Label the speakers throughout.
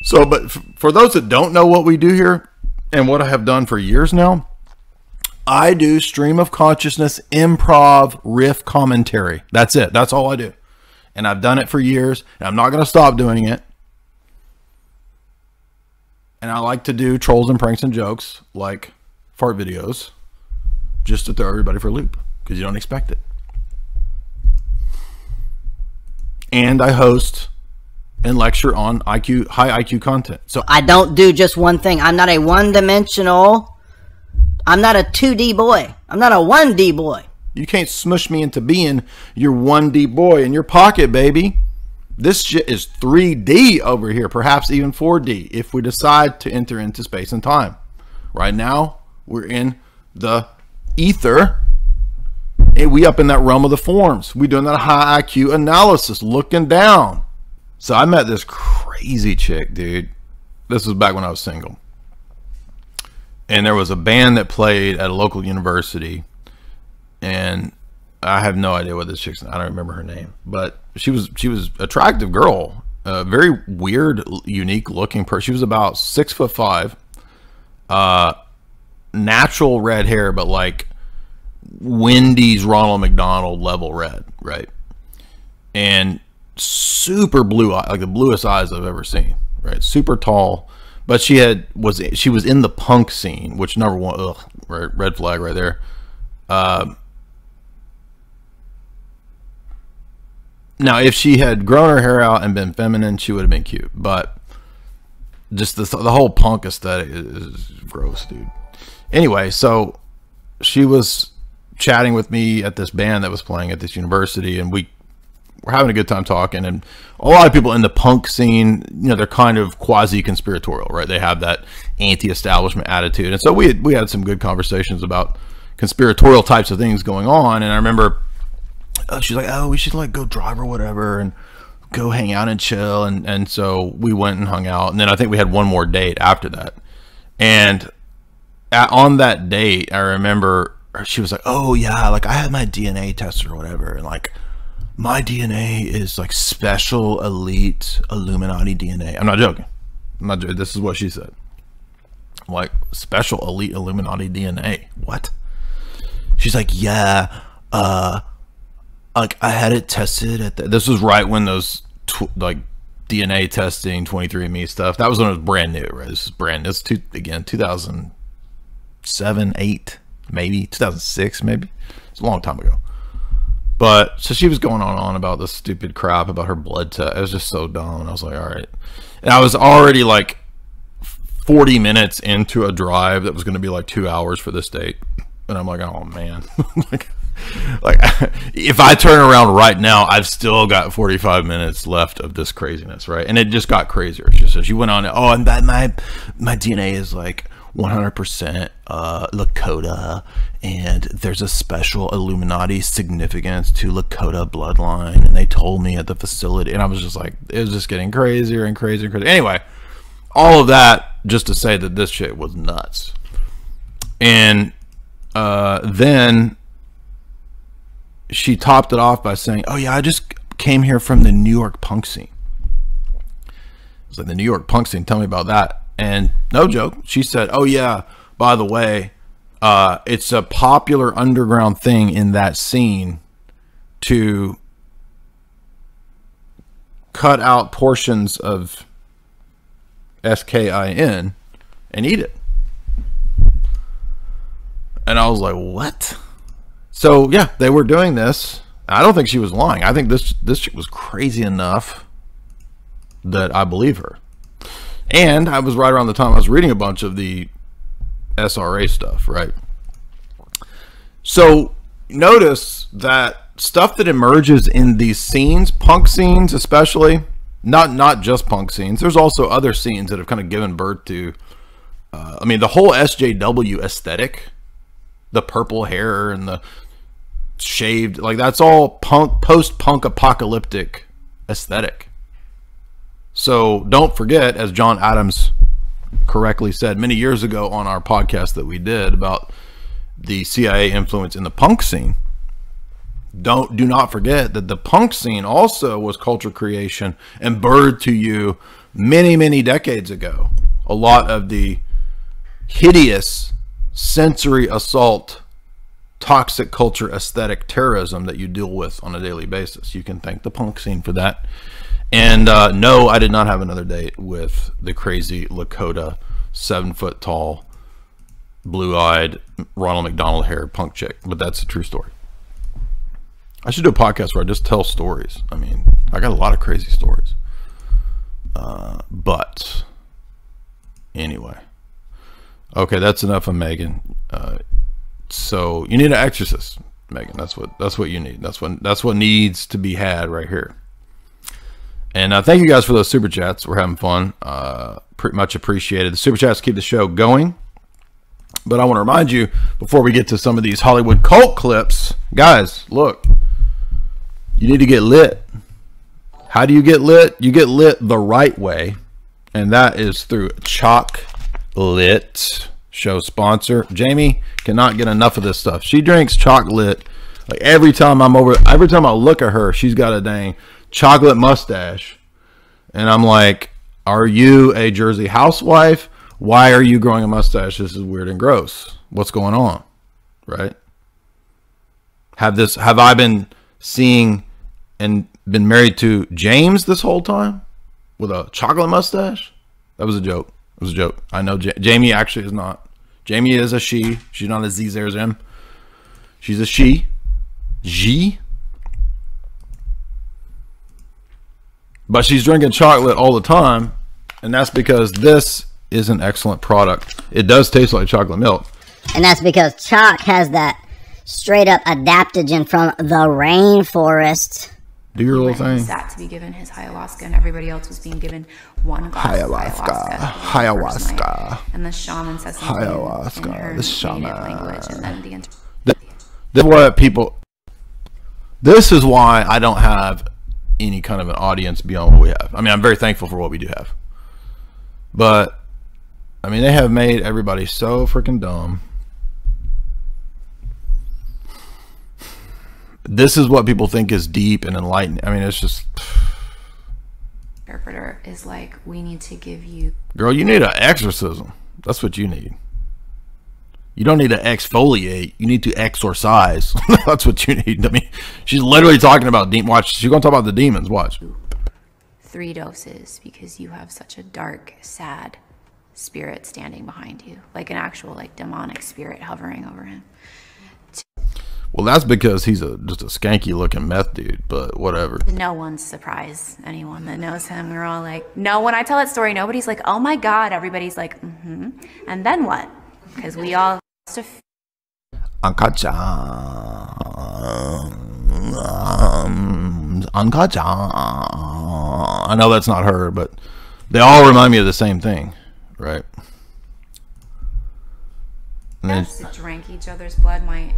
Speaker 1: So, but for those that don't know what we do here and what I have done for years now, I do stream of consciousness, improv, riff commentary. That's it. That's all I do. And I've done it for years, and I'm not going to stop doing it. And I like to do trolls and pranks and jokes like fart videos just to throw everybody for a loop because you don't expect it. And I host and lecture on high IQ content. So
Speaker 2: I don't do just one thing. I'm not a one-dimensional. I'm not a 2D boy. I'm not a 1D boy.
Speaker 1: You can't smush me into being your 1D boy in your pocket, baby. This shit is 3D over here, perhaps even 4D, if we decide to enter into space and time. Right now, we're in the ether, and we up in that realm of the forms. We're doing that high IQ analysis, looking down. So I met this crazy chick, dude. This was back when I was single. And there was a band that played at a local university, and I have no idea what this chick's name. I don't remember her name, but she was attractive girl, very weird, unique looking person. She was about 6'5", natural red hair, but like Wendy's Ronald McDonald level red, right? And super blue eye, like the bluest eyes I've ever seen, right? Super tall, but she was in the punk scene, which number one, ugh, right, red flag right there. Now, if she had grown her hair out and been feminine, she would have been cute. But just the whole punk aesthetic is gross, dude. Anyway, so she was chatting with me at this band that was playing at this university, and we were having a good time talking. And a lot of people in the punk scene, you know, they're kind of quasi-conspiratorial, right? They have that anti-establishment attitude. And so we had some good conversations about conspiratorial types of things going on. And I remember she's like, oh, we should like go drive or whatever and go hang out and chill. And so we went and hung out. And then I think we had one more date after that. And on that date, I remember she was like, oh yeah, like I had my DNA tested or whatever. And like my DNA is like special elite Illuminati DNA. I'm not joking. I'm not joking. This is what she said. Like special elite Illuminati DNA. What? She's like, yeah, like I had it tested at this was right when those like DNA testing 23andMe stuff, that was when it was brand new, right? This is brand new. It's 2007, 8, maybe 2006, maybe. It's a long time ago. But so she was going on about this stupid crap about her blood test. It was just so dumb. And I was like, all right. And I was already like 40 minutes into a drive that was going to be like 2 hours for this date. And I'm like, oh man. like if I turn around right now, I've still got 45 minutes left of this craziness, right? And it just got crazier. So she went on, oh, and my DNA is like 100% Lakota, and there's a special Illuminati significance to Lakota bloodline, and they told me at the facility. And I was just like, it was just getting crazier and crazier and crazier. Anyway, all of that just to say that this shit was nuts. And then she topped it off by saying, oh yeah, I just came here from the New York punk scene. It's like, the New York punk scene, tell me about that. And no joke, she said, oh yeah, by the way, it's a popular underground thing in that scene to cut out portions of SKIN and eat it. And I was like, what? So yeah, they were doing this. I don't think she was lying. I think this chick was crazy enough that I believe her. And I was right around the time I was reading a bunch of the SRA stuff, right? So notice that stuff that emerges in these scenes, punk scenes especially, not just punk scenes, there's also other scenes that have kind of given birth to, I mean, the whole SJW aesthetic, the purple hair and the shaved, like that's all punk, post-punk apocalyptic aesthetic. So don't forget, as John Adams correctly said many years ago on our podcast that we did about the CIA influence in the punk scene, do not forget that the punk scene also was culture creation and birthed to you many, many decades ago. A lot of the hideous sensory assault, toxic culture, aesthetic terrorism that you deal with on a daily basis. You can thank the punk scene for that. And no, I did not have another date with the crazy Lakota, 7 foot tall, blue-eyed, Ronald McDonald hair punk chick, but that's a true story. I should do a podcast where I just tell stories. I mean, I got a lot of crazy stories. But anyway, okay, that's enough of Megan. So you need an exorcist, Megan. That's what you need. That's what needs to be had right here. And thank you guys for those super chats. We're having fun. Pretty much appreciated. The super chats keep the show going. But I want to remind you, before we get to some of these Hollywood cult clips, guys, look, you need to get lit. How do you get lit? You get lit the right way, and that is through chocolate. Show sponsor. Jamie cannot get enough of this stuff. She drinks chocolate like every time I look at her, she's got a dang chocolate mustache, and I'm like, are you a Jersey housewife? Why are you growing a mustache? This is weird and gross. What's going on? Right? Have I been seeing and been married to James this whole time with a chocolate mustache? That was a joke. It was a joke. I know Jamie actually is not. Jamie is a she. She's not a 𝐉𝐚𝐻'𝐸. She's a she. G. But she's drinking chocolate all the time, and that's because this is an excellent product. It does taste like chocolate milk.
Speaker 2: And that's because CHOQ has that straight up adaptogen from the rainforest.
Speaker 1: Do your little thing.
Speaker 3: He sat to be given his ayahuasca, and everybody else was being given one glass of ayahuasca. And the shaman says something in her native language, and then
Speaker 1: this is why I don't have any kind of an audience beyond what we have. I mean, I'm very thankful for what we do have, but I mean, they have made everybody so freaking dumb. This is what people think is deep and enlightened. I mean, it's just...
Speaker 3: Interpreter is like, we need to give you...
Speaker 1: Girl, you need an exorcism. That's what you need. You don't need to exfoliate. You need to exorcise. That's what you need. I mean, she's literally talking about... Watch, she's going to talk about the demons. Watch.
Speaker 3: 3 doses because you have such a dark, sad spirit standing behind you. Like an actual, like, demonic spirit hovering over him.
Speaker 1: Well, that's because he's just a skanky looking meth dude, but whatever.
Speaker 3: No one's surprised. Anyone that knows him, we're all like, no, when I tell that story, nobody's like, oh my God. Everybody's like, mm-hmm. And then what? Because we all...
Speaker 1: I know that's not her, but they all remind me of the same thing, right? And then,
Speaker 3: to drink each other's blood might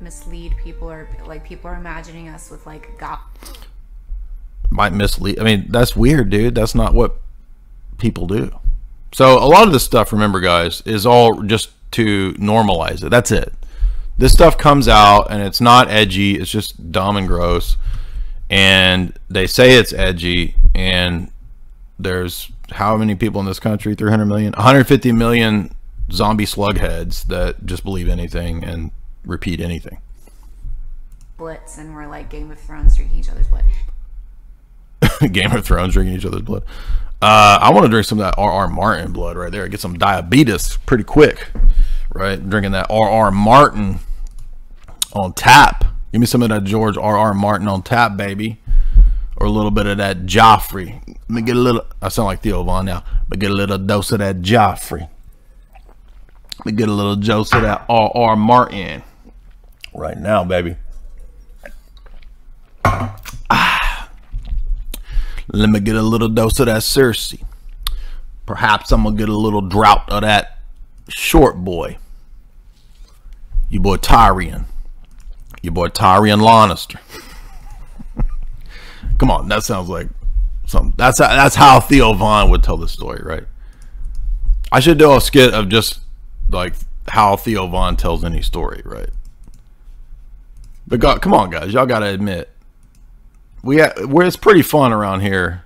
Speaker 3: mislead people, or like people are imagining us with like God.
Speaker 1: Might mislead. I mean, that's weird, dude. That's not what people do. So a lot of this stuff, remember guys, is all just to normalize it. That's it. This stuff comes out and it's not edgy. It's just dumb and gross. And they say it's edgy, and there's how many people in this country? 300 million, 150 million zombie slugheads that just believe anything and repeat anything.
Speaker 3: Blitz, and we're like Game of Thrones drinking each other's blood.
Speaker 1: Game of Thrones drinking each other's blood. I want to drink some of that R.R. Martin blood right there. Get some diabetes pretty quick, right? Drinking that R.R. Martin on tap. Give me some of that George R.R. Martin on tap, baby. Or a little bit of that Joffrey. Let me get a little... I sound like Theo Von now. But get a little dose of that Joffrey. Let me get a little dose of that R.R. Martin. Right now, baby. Let me get a little dose of that Cersei. Perhaps I'm going to get a little draught of that short boy. Your boy Tyrion. Your boy Tyrion Lannister. Come on, that sounds like something. That's how Theo Von would tell the story, right? I should do a skit of just like how Theo Von tells any story, right? But God, come on, guys, y'all got to admit, it's pretty fun around here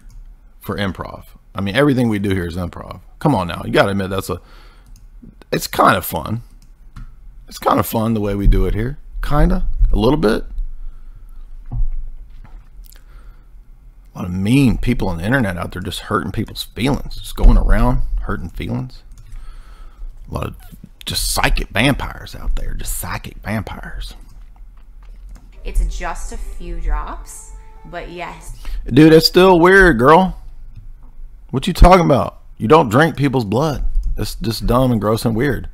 Speaker 1: for improv. I mean, everything we do here is improv. Come on now, you got to admit it's kind of fun. It's kind of fun the way we do it here, a little bit. A lot of mean people on the internet out there just hurting people's feelings, just going around hurting feelings. A lot of just psychic vampires out there, just psychic vampires.
Speaker 3: It's just a few drops, but yes.
Speaker 1: Dude, it's still weird, girl. What you talking about? You don't drink people's blood. It's just dumb and gross and weird.